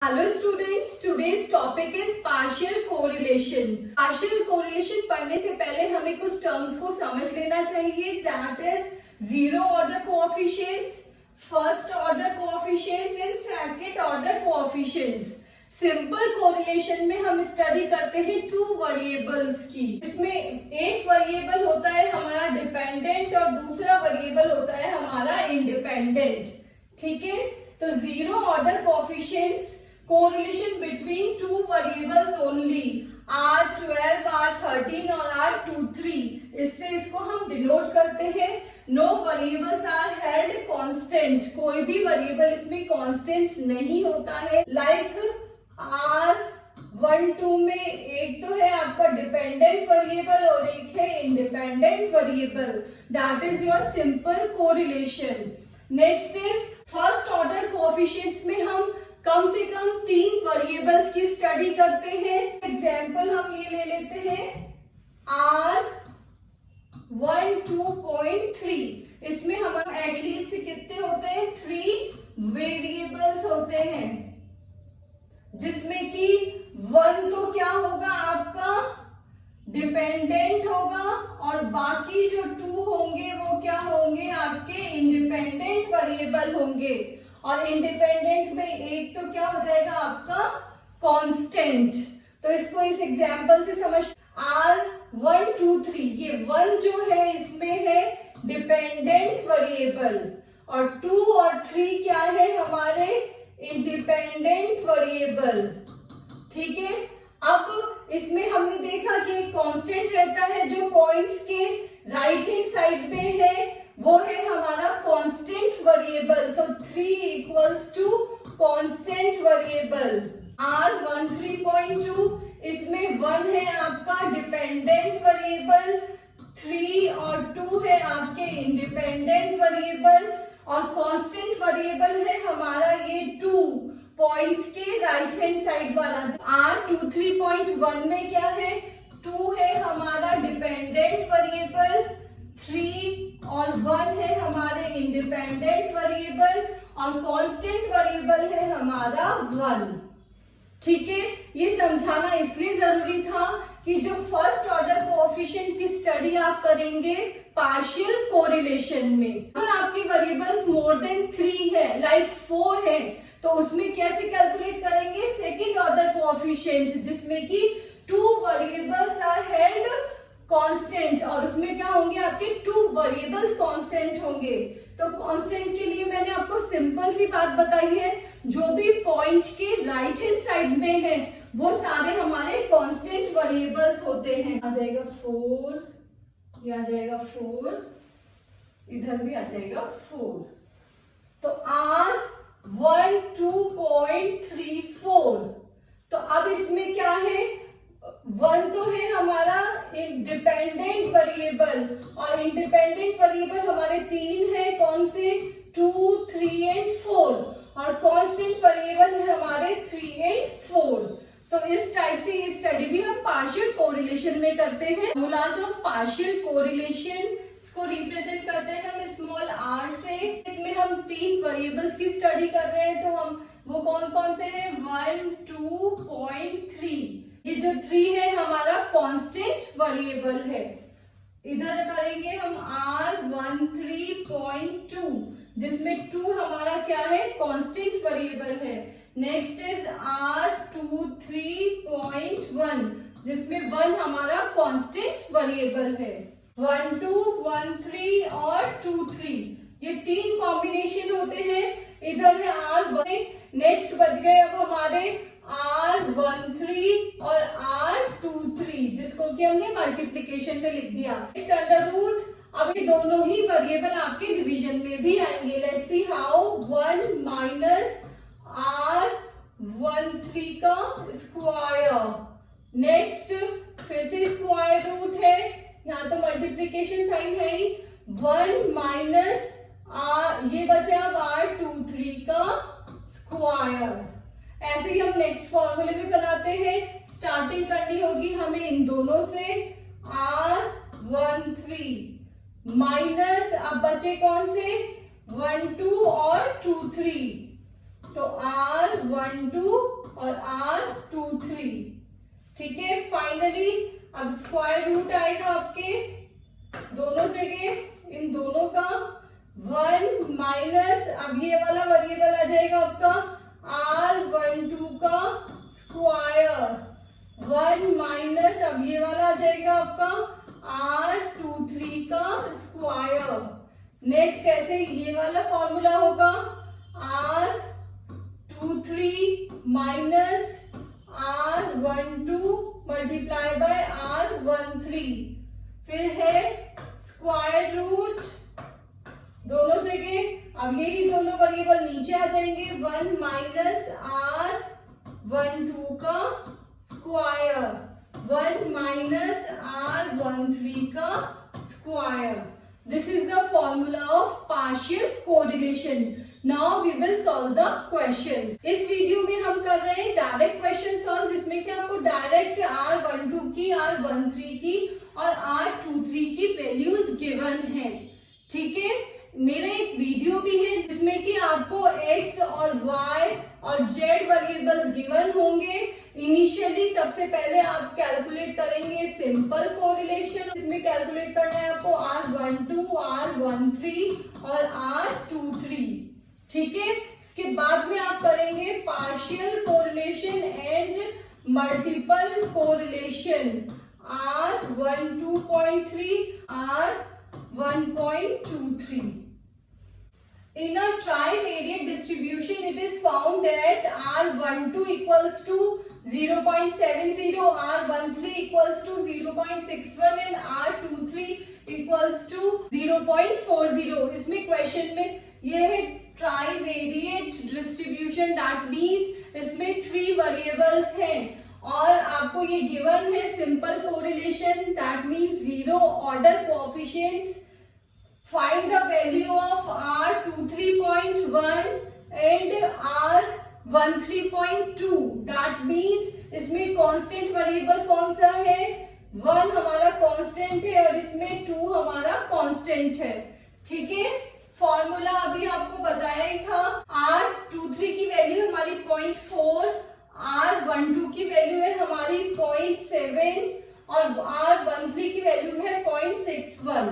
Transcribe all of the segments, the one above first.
Hello students, today's topic is partial correlation. Partial correlation पढ़ने से पहले हमें कुछ टर्म्स को समझ लेना चाहिए। That is zero order coefficients, first order coefficients and second order coefficients. Simple correlation में हम स्टडी करते हैं टू वेरिएबल्स की। इसमें एक वेरिएबल होता है हमारा डिपेंडेंट और दूसरा वेरिएबल होता है हमारा इंडिपेंडेंट। ठीक है, तो zero order coefficients correlation between two variables only R12, R13 और R23। इससे इसको हम डिनोट करते हैं। No variables are held constant, कोई भी वेरिएबल इसमें कांस्टेंट नहीं होता है। लाइक R12 में एक तो है आपका डिपेंडेंट वेरिएबल और एक है independent variable. That is your simple correlation. Next is first order coefficients में हम कम से कम तीन वेरिएबल्स की स्टडी करते हैं। एग्जाम्पल हम ये ले लेते हैं R12.3। इसमें हमारे एटलीस्ट कितने होते हैं? 3 वेरिएबल्स होते हैं, जिसमें कि 1 तो क्या होगा आपका डिपेंडेंट होगा और बाकी जो 2 होंगे वो क्या होंगे? आपके इंडिपेंडेंट वेरिएबल होंगे। और इंडिपेंडेंट में एक तो क्या हो जाएगा आपका कांस्टेंट। तो इसको इस एग्जांपल से समझ। R123 ये 1 जो है इसमें है डिपेंडेंट वेरिएबल और 2 और 3 क्या है हमारे इंडिपेंडेंट वेरिएबल। ठीक है, अब इसमें हमने देखा कि एक कांस्टेंट रहता है जो पॉइंट्स के राइट हैंड साइड पे है, वो है हमारा कांस्टेंट वेरिएबल। तो 3 equals to constant variable. R13.2 इसमें 1 है आपका डिपेंडेंट वेरिएबल, 3 और 2 है आपके इंडिपेंडेंट वेरिएबल और कांस्टेंट वेरिएबल है हमारा ये 2 पॉइंट्स के राइट हैंड साइड वाला। R23.1 में क्या है? 2 है हमारा डिपेंडेंट वेरिएबल, 3 और 1 है हमारे इंडिपेंडेंट वेरिएबल और कांस्टेंट वेरिएबल है हमारा 1। ठीक है, ये समझाना इसलिए जरूरी था कि जो फर्स्ट ऑर्डर कोएफिशिएंट की स्टडी आप करेंगे पार्शियल कोरिलेशन में, अगर आपके वेरिएबल्स मोर देन 3 है, लाइक 4 है, तो उसमें कैसे कैलकुलेट करेंगे? सेकेंड ऑर्डर कोएफिशिएंट, जिसमें कि 2 वेरिएबल्स आर हेल्ड कांस्टेंट और उसमें क्या होंगे? आपके 2 वेरिएबल्स कांस्टेंट होंगे। तो कांस्टेंट के लिए मैंने आपको सिंपल सी बात बताई है, जो भी पॉइंट के राइट हैंड साइड में है वो सारे हमारे कांस्टेंट वेरिएबल्स होते हैं। आ जाएगा 4, ये आ जाएगा 4, इधर भी आ जाएगा 4। तो R12.34। तो अब इसमें क्या है? 1 तो है हमारा डिपेंडेंट वेरिएबल और इंडिपेंडेंट वेरिएबल हमारे 3 है। कौन से? 2, 3 एंड 4 और कांस्टेंट वेरिएबल है हमारे 3 एंड 4। तो इस टाइप से ये स्टडी भी हम पार्शियल कोरिलेशन में करते हैं। फॉर्मूलाज ऑफ पार्शियल कोरिलेशन, इसको रिप्रेजेंट करते हैं हम स्मॉल r से। इसमें हम 3 वेरिएबल्स की स्टडी कर रहे हैं, तो हम वो कौन कौन से हैं? 1, 2.3। ये जो 3 है हमारा कांस्टेंट वेरिएबल है। इधर करेंगे हम R13.2, जिसमें 2 हमारा क्या है? कांस्टेंट वेरिएबल है। नेक्स्ट इज R23.1, जिसमें 1 हमारा कांस्टेंट वेरिएबल है। 1, 2, 1, 3 और 2, 3 ये 3 कॉम्बिनेशन होते हैं। इधर है R1। नेक्स्ट बच गए अब हमारे R13 और R23, जिसको कि हमने मल्टीप्लीकेशन में लिख दिया। अंडर रूट, अब ये दोनों ही वेरिएबल आपके डिवीजन में भी आएंगे। Let's see how. 1 minus R13 का स्क्वायर। नेक्स्ट फिर से स्क्वायर रूट है, यहाँ तो मल्टीप्लीकेशन साइन है ही। 1 माइनस ये बचा अब R23 का स्क्वायर। ऐसे ही हम नेक्स्ट फॉर्मूले में बनाते हैं। स्टार्टिंग करनी होगी हमें इन दोनों से। R13 माइनस अब बचे कौन से? 1, 2 और 2, 3। तो R12 और R23, ठीक है। फाइनली अब स्क्वायर रूट आएगा आपके दोनों जगह, इन दोनों का 1 माइनस, अब ये वाला वेरिएबल आ जाएगा आपका R12 का स्क्वायर, 1 माइनस, अब ये वाला आ जाएगा आपका R23 का स्क्वायर। नेक्स्ट ऐसे ये वाला फॉर्मूला होगा R23 minus R12 multiply by R13, फिर है स्क्वायर रूट दोनों जगह, अब यही दोनों वेरिएबल नीचे आ जाएंगे, 1 माइनस R12 का स्क्वायर, 1 माइनस R13 का square. This is the formula of partial correlation. Now we will solve the questions. इस वीडियो में हम कर रहे हैं डायरेक्ट क्वेश्चन सॉल्व, जिसमें कि आपको डायरेक्ट R12 की, R13 की और R23 की वैल्यूज गिवन है, ठीक है। मेरा एक वीडियो भी है जिसमें कि आपको x और y और z वेरिएबल्स गिवन होंगे। इनिशियली सबसे पहले आप कैलकुलेट करेंगे सिंपल कोरिलेशन, इसमें कैलकुलेट करना है आपको R12, R13 और R23, ठीक है। इसके बाद में आप करेंगे partial correlation and multiple correlation, R12.3, R1.23. In a trivariate distribution, it is found that R12 equals to 0.70, R13 equals to 0.61 and R23 equals to 0.40. इसमें क्वेश्चन में ये है ट्राइवेरिएट डिस्ट्रीब्यूशन, दैट मीन्स इसमें 3 वेरिएबल्स हैं और आपको ये गिवन है simple correlation, that means 0 order coefficients. Find the value of R23.1 and R13.2, that means इसमें कांस्टेंट वेरिएबल कौन सा है, 1 हमारा कांस्टेंट है और इसमें 2 हमारा कांस्टेंट है, ठीक है। फॉर्मूला अभी आपको बताया ही था, R23 की वैल्यू हमारी 0.4, R12 की वैल्यू है हमारी 0.7 और R13 की वैल्यू है 0.61,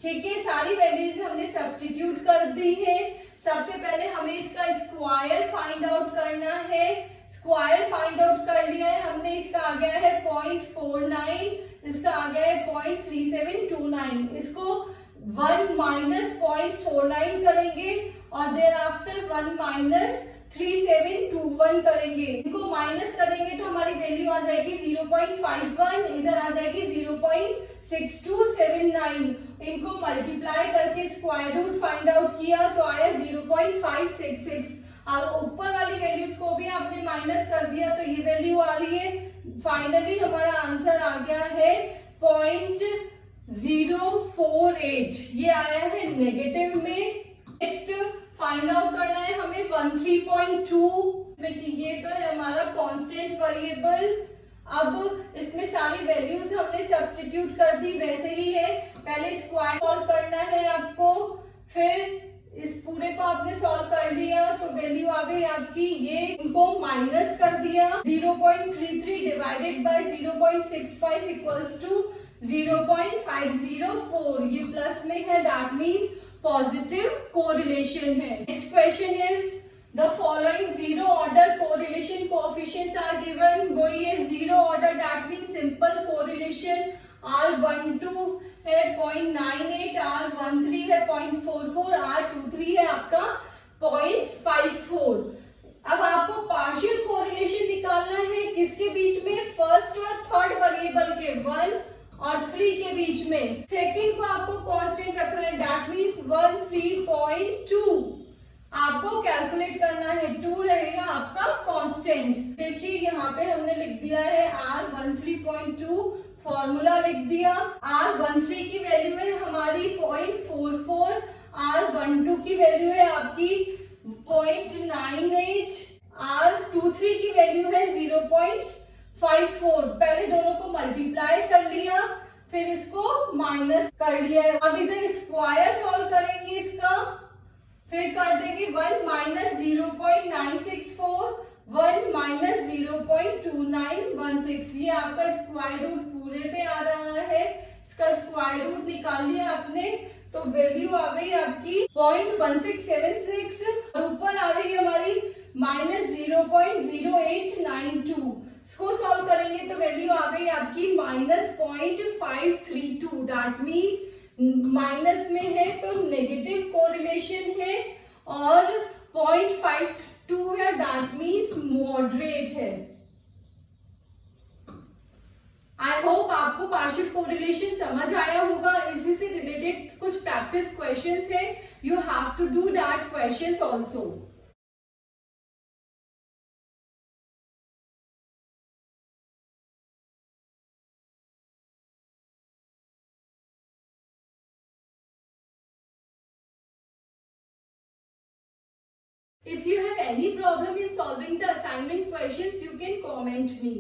ठीक है। सारी वैल्यूज हमने सब्स्टिट्यूट कर दी है। सबसे पहले हमें इसका स्क्वायर फाइंड आउट करना है, स्क्वायर फाइंड आउट कर लिया है हमने, इसका आ गया है 0.49, इसका आ गया है 0.3729, इसको 1 माइनस 0.49 करेंगे और देयर आफ्टर 1 माइनस 3721 करेंगे, इनको माइनस करेंगे तो हमारी वैल्यू आ जाएगी 0.51, इधर आ जाएगी 0.6279, इनको मल्टीप्लाई करके स्क्वायर रूट फाइंड आउट किया तो आया 0.566 और ऊपर वाली वैल्यूज को भी आपने माइनस कर दिया तो ये वैल्यू आ रही है। फाइनली हमारा आंसर आ गया है 0.048, ये आया है नेगेटिव में। नेक्स्ट फाइंड आउट करना है हमें 13.2, इसमें कि ये तो है हमारा कांस्टेंट वेरिएबल। अब इसमें सारी वैल्यूज हमने सब्स्टिट्यूट कर दी, वैसे ही है, पहले स्क्वायर सॉल्व करना है आपको, फिर इस पूरे को आपने सॉल्व कर लिया तो वैल्यू आ गई आपकी, ये इनको माइनस कर दिया, 0.33 डिवाइडेड बाय 0.65 इक्वल्स टू 0.504, ये प्लस में है, दैट मीन्स पॉजिटिव कोरिलेशन है। Next question is the following 0 order correlation coefficients are given, वही है 0 order, that means simple correlation, R12 है 0.98, R13 है 0.44, R23 है आपका 0.54। अब आपको पार्शियल कोरिलेशन निकालना है किसके बीच में, फर्स्ट और थर्ड वेरिएबल के, 1 और 3 के बीच में। सेकंड को आपको कांस्टेंट रखना है, दैट मींस 13.2 आपको कैलकुलेट करना है, 2 रहेगा आपका कांस्टेंट। देखिए यहाँ पे हमने लिख दिया है R13.2, फॉर्मूला लिख दिया, R13 की वैल्यू है हमारी 0.44, R12 की वैल्यू है आपकी 0.98, R23 की वैल्यू है 0.54। पहले दोनों को मल्टीप्लाई कर लिया, फिर इसको माइनस कर लिया। अब इधर स्क्वायर सॉल्व करेंगे इसका, फिर कर देंगे 1 माइनस 0.964, 1 माइनस 0.2916, ये आपका स्क्वायर रूट पूरे पे आ रहा है, इसका स्क्वायर रूट निकाल लिया आपने तो वैल्यू आ गई आपकी 0.1676 और ऊपर आ रही है हमारी माइनस 0.0892, इसको सॉल्व करेंगे तो वैल्यू आ गई आपकी माइनस 0.532, दैट मीन्स माइनस में है तो नेगेटिव कोरिलेशन है और 0.52 है, दैट मीन्स मॉडरेट है। आई होप आपको पार्शियल कोरिलेशन समझ आया होगा। इसी से रिलेटेड कुछ प्रैक्टिस क्वेश्चंस है, you have to do that questions also. If you have any problem in solving the assignment questions, you can comment me.